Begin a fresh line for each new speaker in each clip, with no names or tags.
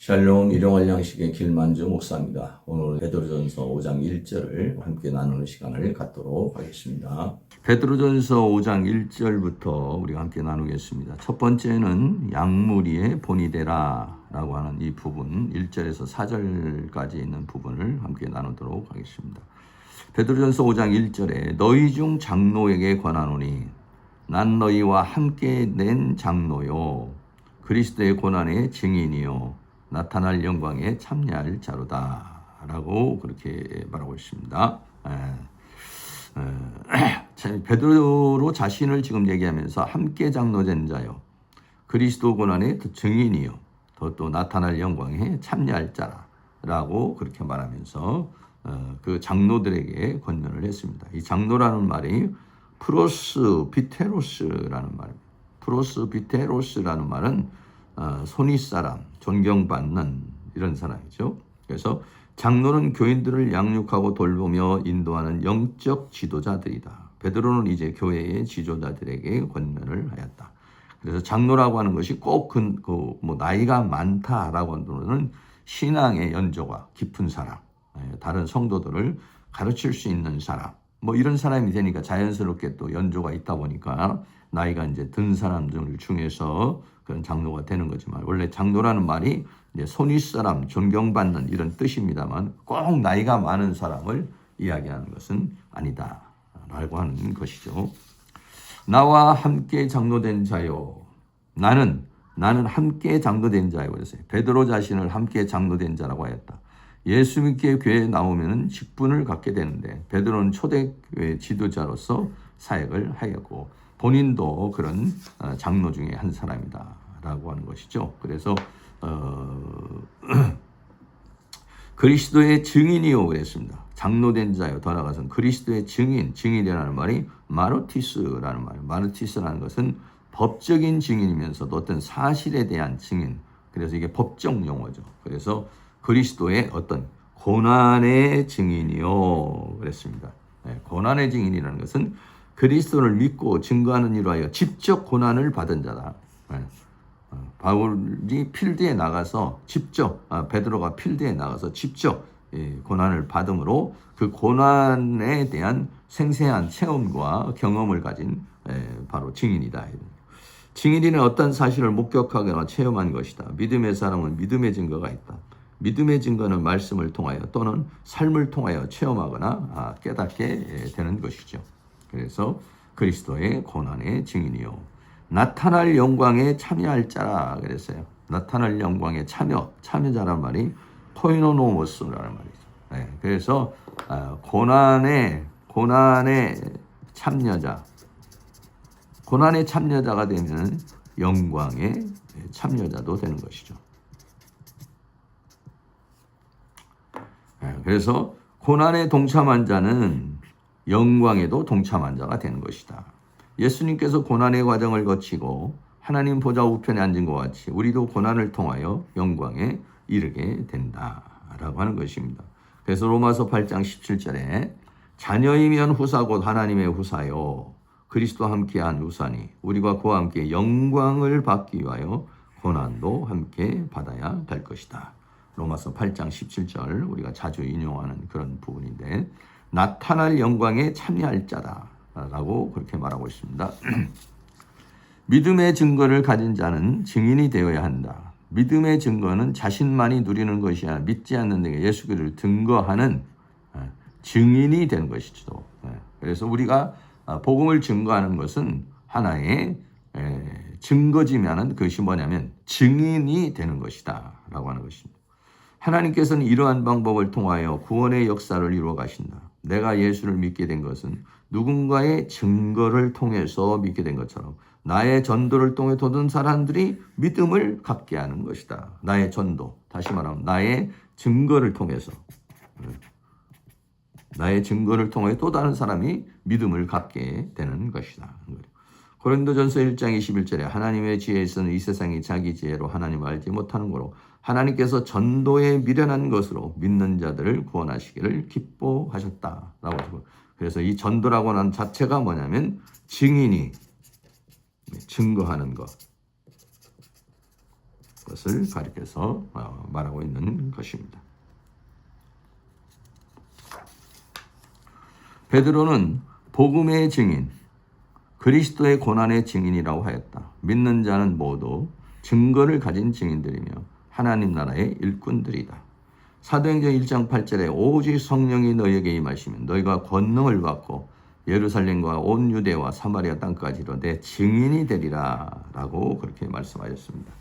샬롬 일용할 양식의 길만주 목사입니다. 오늘 베드로전서 5장 1절을 함께 나누는 시간을 갖도록 하겠습니다. 베드로전서 5장 1절부터 우리가 함께 나누겠습니다. 첫 번째는 양무리의 본이 되라 라고 하는 이 부분 1절에서 4절까지 있는 부분을 함께 나누도록 하겠습니다. 베드로전서 5장 1절에 너희 중 장로에게 권하노니 난 너희와 함께 낸 장로요 그리스도의 고난의 증인이요 나타날 영광에 참여할 자로다 라고 그렇게 말하고 있습니다. 베드로 자신을 지금 얘기하면서 함께 장로된 자요 그리스도 고난의 증인이요 또 나타날 영광에 참여할 자라고 그렇게 말하면서 그 장로들에게 권면을 했습니다. 이 장로라는 말이 프로스비테로스라는 말입니다. 프로스비테로스라는 말은 손윗사람, 존경받는 이런 사람이죠. 그래서 장로는 교인들을 양육하고 돌보며 인도하는 영적 지도자들이다. 베드로는 이제 교회의 지도자들에게 권면을 하였다. 그래서 장로라고 하는 것이 꼭 나이가 많다라고 하는 신앙의 연조가 깊은 사람, 다른 성도들을 가르칠 수 있는 사람, 이런 사람이 되니까 자연스럽게 또 연조가 있다 보니까 나이가 이제 든 사람들 중에서 그런 장로가 되는 거지만 원래 장로라는 말이 이제 손윗사람, 존경받는 이런 뜻입니다만 꼭 나이가 많은 사람을 이야기하는 것은 아니다라고 하는 것이죠. 나와 함께 장로된 자요. 나는 함께 장로된 자요. 그랬어요. 베드로 자신을 함께 장로된 자라고 하였다. 예수 믿게 교회에 나오면 직분을 갖게 되는데 베드로는 초대교회 지도자로서 사역을 하였고 본인도 그런 장로 중에 한 사람이다라고 하는 것이죠. 그래서 그리스도의 증인이요 그랬습니다. 장로된 자요. 더 나아가서는 그리스도의 증인이라는 말이 마르티스라는 말이에요. 마르티스라는 것은 법적인 증인이면서도 어떤 사실에 대한 증인. 그래서 이게 법적 용어죠. 그래서 그리스도의 어떤 고난의 증인이요 그랬습니다. 고난의 증인이라는 것은 그리스도를 믿고 증거하는 일로 하여 직접 고난을 받은 자다. 바울이 필드에 나가서 베드로가 필드에 나가서 직접 고난을 받음으로 그 고난에 대한 생생한 체험과 경험을 가진 바로 증인이다. 증인이는 어떤 사실을 목격하거나 체험한 것이다. 믿음의 사람은 믿음의 증거가 있다. 믿음의 증거는 말씀을 통하여 또는 삶을 통하여 체험하거나 깨닫게 되는 것이죠. 그래서 그리스도의 고난의 증인이요 나타날 영광에 참여할 자라 그랬어요. 나타날 영광에 참여자란 말이 코이노노모스라는 말이죠. 그래서 고난의 참여자가 되면 영광의 참여자도 되는 것이죠. 그래서 고난에 동참한 자는 영광에도 동참한 자가 되는 것이다. 예수님께서 고난의 과정을 거치고 하나님 보좌 우편에 앉은 것 같이 우리도 고난을 통하여 영광에 이르게 된다라고 하는 것입니다. 그래서 로마서 8장 17절에 자녀이면 후사 곧 하나님의 후사요 그리스도와 함께한 후사니 우리가 그와 함께 영광을 받기 위하여 고난도 함께 받아야 될 것이다. 로마서 8장 17절 우리가 자주 인용하는 그런 부분인데 나타날 영광에 참여할 자다라고 그렇게 말하고 있습니다. 믿음의 증거를 가진 자는 증인이 되어야 한다. 믿음의 증거는 자신만이 누리는 것이 아니라 믿지 않는 데에 예수 그리스도를 증거하는 증인이 되는 것이죠. 그래서 우리가 복음을 증거하는 것은 하나의 증거지만은 그것이 뭐냐면 증인이 되는 것이다 라고 하는 것입니다. 하나님께서는 이러한 방법을 통하여 구원의 역사를 이루어 가신다. 내가 예수를 믿게 된 것은 누군가의 증거를 통해서 믿게 된 것처럼 나의 전도를 통해 모든 사람들이 믿음을 갖게 하는 것이다. 나의 전도, 다시 말하면 나의 증거를 통해서 또 다른 사람이 믿음을 갖게 되는 것이다. 고린도전서 1장 21절에 하나님의 지혜에서는 이 세상이 자기 지혜로 하나님을 알지 못하는 거로 하나님께서 전도에 미련한 것으로 믿는 자들을 구원하시기를 기뻐하셨다라고 하고 그래서 이 전도라고 하는 자체가 뭐냐면 증인이 증거하는 것 것을 가리켜서 말하고 있는 것입니다. 베드로는 복음의 증인, 그리스도의 고난의 증인이라고 하였다. 믿는 자는 모두 증거를 가진 증인들이며 하나님 나라의 일꾼들이다. 사도행전 1장 8절에 오직 성령이 너희에게 임하시면 너희가 권능을 받고 예루살렘과 온 유대와 사마리아 땅까지로 내 증인이 되리라 라고 그렇게 말씀하셨습니다.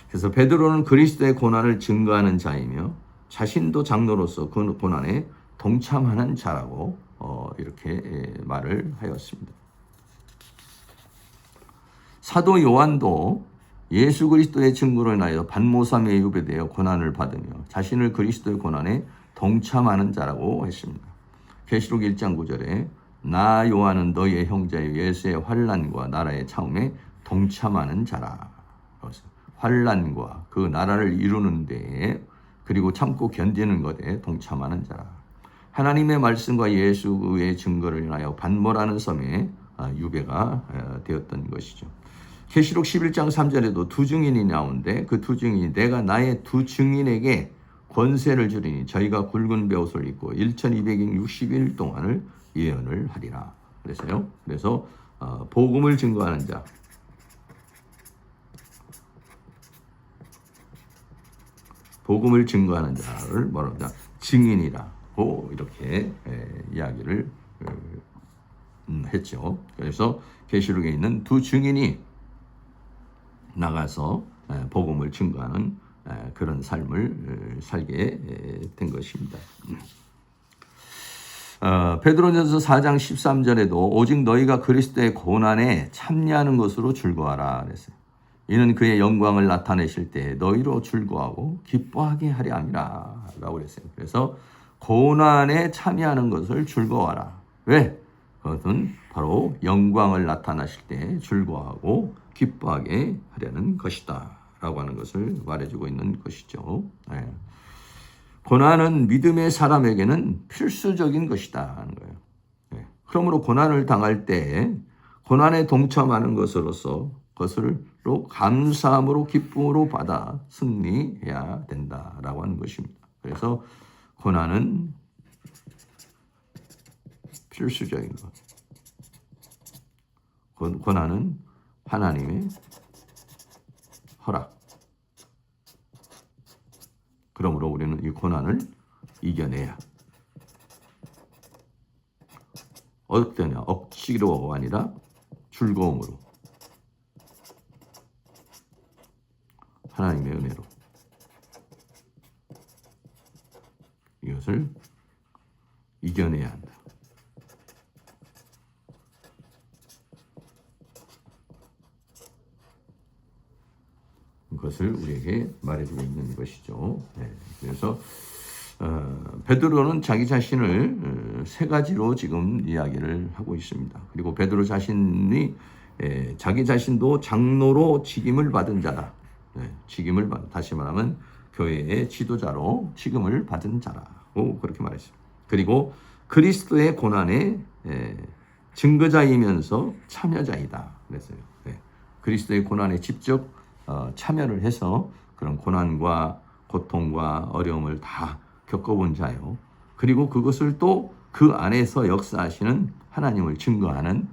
그래서 베드로는 그리스도의 고난을 증거하는 자이며 자신도 장로로서 그 고난에 동참하는 자라고 이렇게 말을 하였습니다. 사도 요한도 예수 그리스도의 증거로 인하여 반모삼에 유배되어 고난을 받으며 자신을 그리스도의 고난에 동참하는 자라고 했습니다. 계시록 1장 9절에 나 요한은 너희의 형제 예수의 환난과 나라의 차움에 동참하는 자라. 환난과 그 나라를 이루는 데에 그리고 참고 견디는 것에 동참하는 자라. 하나님의 말씀과 예수의 증거를 인하여 반모라는 섬에 유배가 되었던 것이죠. 계시록 11장 3절에도 두 증인이 나오는데 그 두 증인이 내가 나의 두 증인에게 권세를 주리니 저희가 굵은 베옷을 입고 1260일 동안을 예언을 하리라. 그래서 복음을 증거하는 자, 복음을 증거하는 자를 뭐라고 하냐? 증인이라고 이렇게 이야기를 했죠. 그래서 계시록에 있는 두 증인이 나가서 복음을 증거하는 그런 삶을 살게 된 것입니다. 베드로전서 4장 13절에도 오직 너희가 그리스도의 고난에 참여하는 것으로 즐거워하라 그랬어요. 이는 그의 영광을 나타내실 때 너희로 즐거워하고 기뻐하게 하려 함이라 라고 그랬어요. 그래서 고난에 참여하는 것을 즐거워하라. 왜? 그것은 바로 영광을 나타나실 때 즐거워하고 기뻐하게 하려는 것이다 라고 하는 것을 말해주고 있는 것이죠. 네. 고난은 믿음의 사람에게는 필수적인 것이다 하는 거예요. 네. 그러므로 고난을 당할 때 고난에 동참하는 것으로서 그것으로 감사함으로 기쁨으로 받아 승리해야 된다라고 하는 것입니다. 그래서 고난은 필수적인 것. 고난은 하나님의 허락. 그러므로 우리는 이 고난을 이겨내야. 어떻게 되냐? 억지로가 아니라 즐거움으로. 하나님의 은혜로. 이것을 이겨내야 한다. 그것을 우리에게 말해주고 있는 것이죠. 네. 그래서 베드로는 자기 자신을 세 가지로 지금 이야기를 하고 있습니다. 그리고 베드로 자신이 자기 자신도 장로로 직임을 받은 자다. 네. 다시 말하면 교회의 지도자로 직임을 받은 자라고 그렇게 말했습니다. 그리고 그리스도의 고난의 증거자이면서 참여자이다 그랬어요. 네. 그리스도의 고난에 직접 참여를 해서 그런 고난과 고통과 어려움을 다 겪어본 자요. 그리고 그것을 또 그 안에서 역사하시는 하나님을 증거하는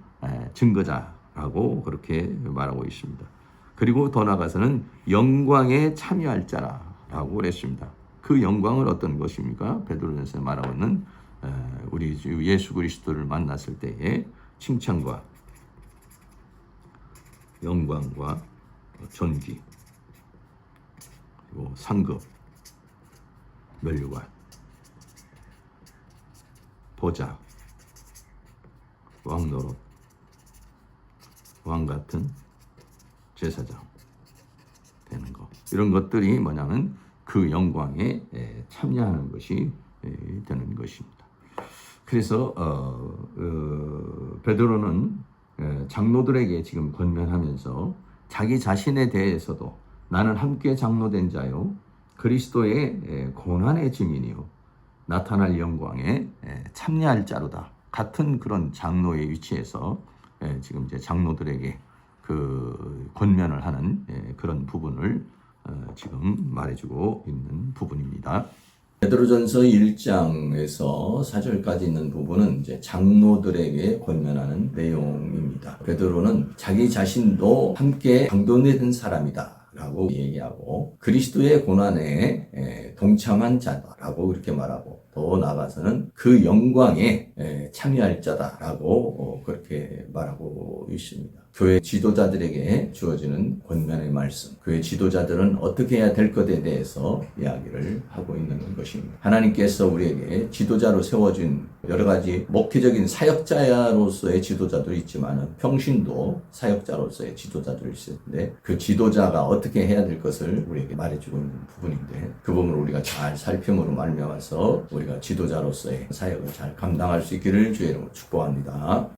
증거자라고 그렇게 말하고 있습니다. 그리고 더 나아가서는 영광에 참여할 자라고 그랬습니다. 그 영광은 어떤 것입니까? 베드로전서에 말하고 있는 우리 주 예수 그리스도를 만났을 때의 칭찬과 영광과 존귀, 그리고 상급, 면류관, 보좌, 왕노릇, 왕 같은 제사장 되는 것. 이런 것들이 뭐냐면 그 영광에 참여하는 것이 되는 것입니다. 그래서 베드로는 장로들에게 지금 권면하면서 자기 자신에 대해서도 나는 함께 장로된 자요 그리스도의 고난의 증인이요 나타날 영광에 참여할 자로다. 같은 그런 장로의 위치에서 지금 이제 장로들에게 그 권면을 하는 그런 부분을 지금 말해주고 있는 부분입니다. 베드로전서 1장에서 4절까지 있는 부분은 이제 장로들에게 권면하는 내용입니다. 베드로는 자기 자신도 함께 강도된 사람이다 라고 얘기하고 그리스도의 고난에 동참한 자다라고 그렇게 말하고 더 나아가서는 그 영광에 참여할 자다라고 그렇게 말하고 있습니다. 교회 지도자들에게 주어지는 권면의 말씀, 교회 지도자들은 어떻게 해야 될 것에 대해서 이야기를 하고 있는 것입니다. 하나님께서 우리에게 지도자로 세워준 여러 가지 목회적인 사역자로서의 지도자들이 있지만 평신도 사역자로서의 지도자들이 있을 텐데 그 지도자가 어떻게 해야 될 것을 우리에게 말해주고 있는 부분인데 그 부분을 우리가 잘 살핌으로 말미암아서 우리가 지도자로서의 사역을 잘 감당할 수 있기를 주의 이름으로 축복합니다.